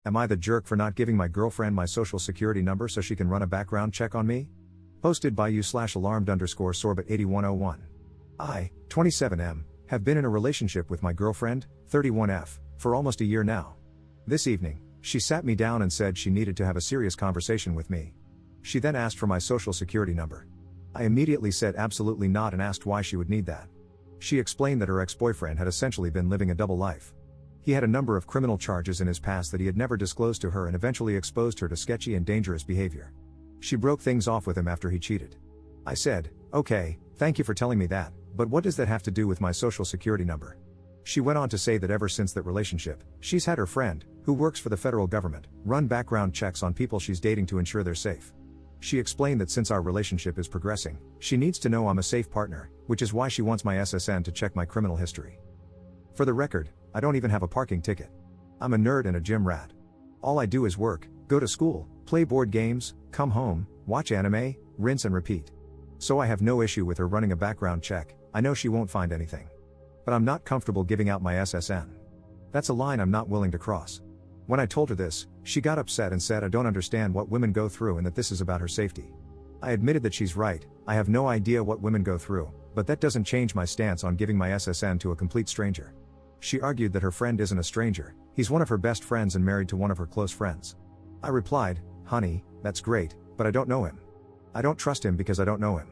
Am I the jerk for not giving my girlfriend my social security number so she can run a background check on me? Posted by you/alarmed_sorbet8101. I, 27M, have been in a relationship with my girlfriend, 31F, for almost a year now. This evening, she sat me down and said she needed to have a serious conversation with me. She then asked for my social security number. I immediately said absolutely not and asked why she would need that. She explained that her ex-boyfriend had essentially been living a double life. He had a number of criminal charges in his past that he had never disclosed to her and eventually exposed her to sketchy and dangerous behavior. She broke things off with him after he cheated. I said, "Okay, thank you for telling me that, but what does that have to do with my social security number?" She went on to say that ever since that relationship, she's had her friend, who works for the federal government, run background checks on people she's dating to ensure they're safe. She explained that since our relationship is progressing, she needs to know I'm a safe partner, which is why she wants my SSN to check my criminal history. For the record, I don't even have a parking ticket. I'm a nerd and a gym rat. All I do is work, go to school, play board games, come home, watch anime, rinse and repeat. So I have no issue with her running a background check. I know she won't find anything. But I'm not comfortable giving out my SSN. That's a line I'm not willing to cross. When I told her this, she got upset and said I don't understand what women go through and that this is about her safety. I admitted that she's right, I have no idea what women go through, but that doesn't change my stance on giving my SSN to a complete stranger. She argued that her friend isn't a stranger, he's one of her best friends and married to one of her close friends. I replied, "Honey, that's great, but I don't know him. I don't trust him because I don't know him.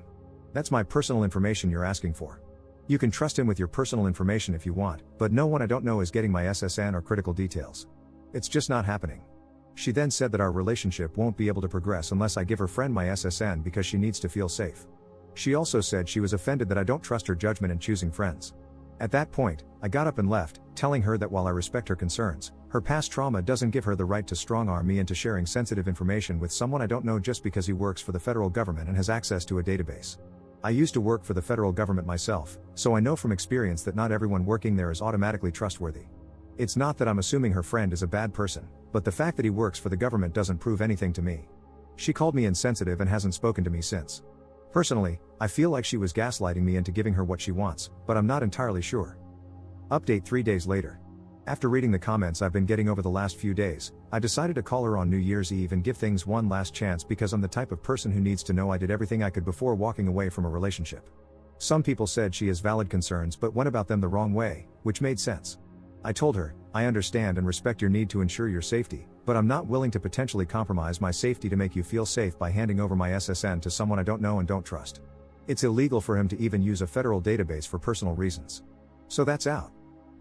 That's my personal information you're asking for. You can trust him with your personal information if you want, but no one I don't know is getting my SSN or critical details. It's just not happening." She then said that our relationship won't be able to progress unless I give her friend my SSN because she needs to feel safe. She also said she was offended that I don't trust her judgment in choosing friends. At that point, I got up and left, telling her that while I respect her concerns, her past trauma doesn't give her the right to strong-arm me into sharing sensitive information with someone I don't know just because he works for the federal government and has access to a database. I used to work for the federal government myself, so I know from experience that not everyone working there is automatically trustworthy. It's not that I'm assuming her friend is a bad person, but the fact that he works for the government doesn't prove anything to me. She called me insensitive and hasn't spoken to me since. Personally, I feel like she was gaslighting me into giving her what she wants, but I'm not entirely sure. Update 3 days later. After reading the comments I've been getting over the last few days, I decided to call her on New Year's Eve and give things one last chance because I'm the type of person who needs to know I did everything I could before walking away from a relationship. Some people said she has valid concerns but went about them the wrong way, which made sense. I told her, I understand and respect your need to ensure your safety, but I'm not willing to potentially compromise my safety to make you feel safe by handing over my SSN to someone I don't know and don't trust. It's illegal for him to even use a federal database for personal reasons. So that's out.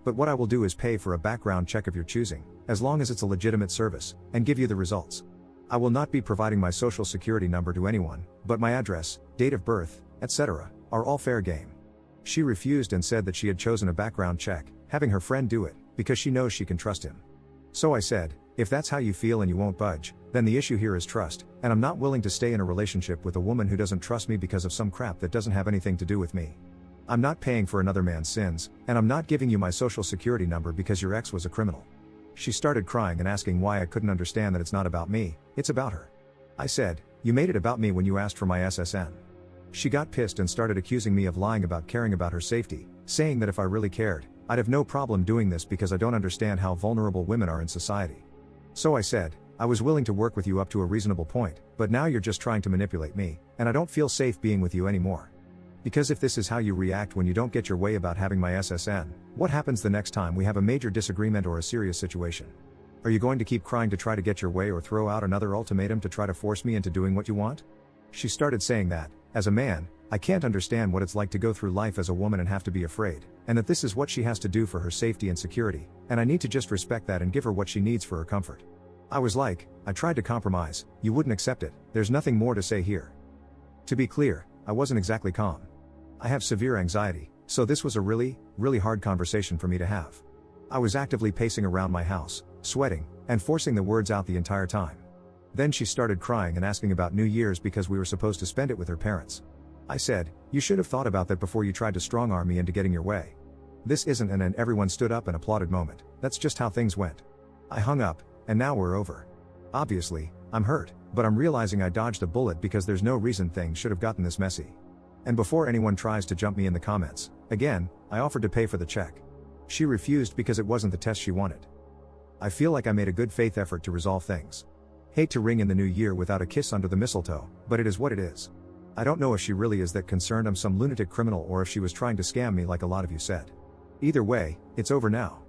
But what I will do is pay for a background check of your choosing, as long as it's a legitimate service, and give you the results. I will not be providing my social security number to anyone, but my address, date of birth, etc., are all fair game. She refused and said that she had chosen a background check, having her friend do it, because she knows she can trust him. So I said, if that's how you feel and you won't budge, then the issue here is trust, and I'm not willing to stay in a relationship with a woman who doesn't trust me because of some crap that doesn't have anything to do with me. I'm not paying for another man's sins, and I'm not giving you my social security number because your ex was a criminal. She started crying and asking why I couldn't understand that it's not about me, it's about her. I said, you made it about me when you asked for my SSN. She got pissed and started accusing me of lying about caring about her safety, saying that if I really cared, I'd have no problem doing this because I don't understand how vulnerable women are in society. So I said, I was willing to work with you up to a reasonable point, but now you're just trying to manipulate me, and I don't feel safe being with you anymore. Because if this is how you react when you don't get your way about having my SSN, what happens the next time we have a major disagreement or a serious situation? Are you going to keep crying to try to get your way or throw out another ultimatum to try to force me into doing what you want? She started saying that, as a man, I can't understand what it's like to go through life as a woman and have to be afraid, and that this is what she has to do for her safety and security, and I need to just respect that and give her what she needs for her comfort. I was like, I tried to compromise, you wouldn't accept it, there's nothing more to say here. To be clear, I wasn't exactly calm. I have severe anxiety, so this was a really hard conversation for me to have. I was actively pacing around my house, sweating, and forcing the words out the entire time. Then she started crying and asking about New Year's because we were supposed to spend it with her parents. I said, you should have thought about that before you tried to strong-arm me into getting your way. This isn't an everyone stood up and applauded moment, that's just how things went. I hung up, and now we're over. Obviously, I'm hurt, but I'm realizing I dodged a bullet because there's no reason things should have gotten this messy. And before anyone tries to jump me in the comments, again, I offered to pay for the check. She refused because it wasn't the test she wanted. I feel like I made a good faith effort to resolve things. Hate to ring in the new year without a kiss under the mistletoe, but it is what it is. I don't know if she really is that concerned I'm some lunatic criminal or if she was trying to scam me like a lot of you said. Either way, it's over now.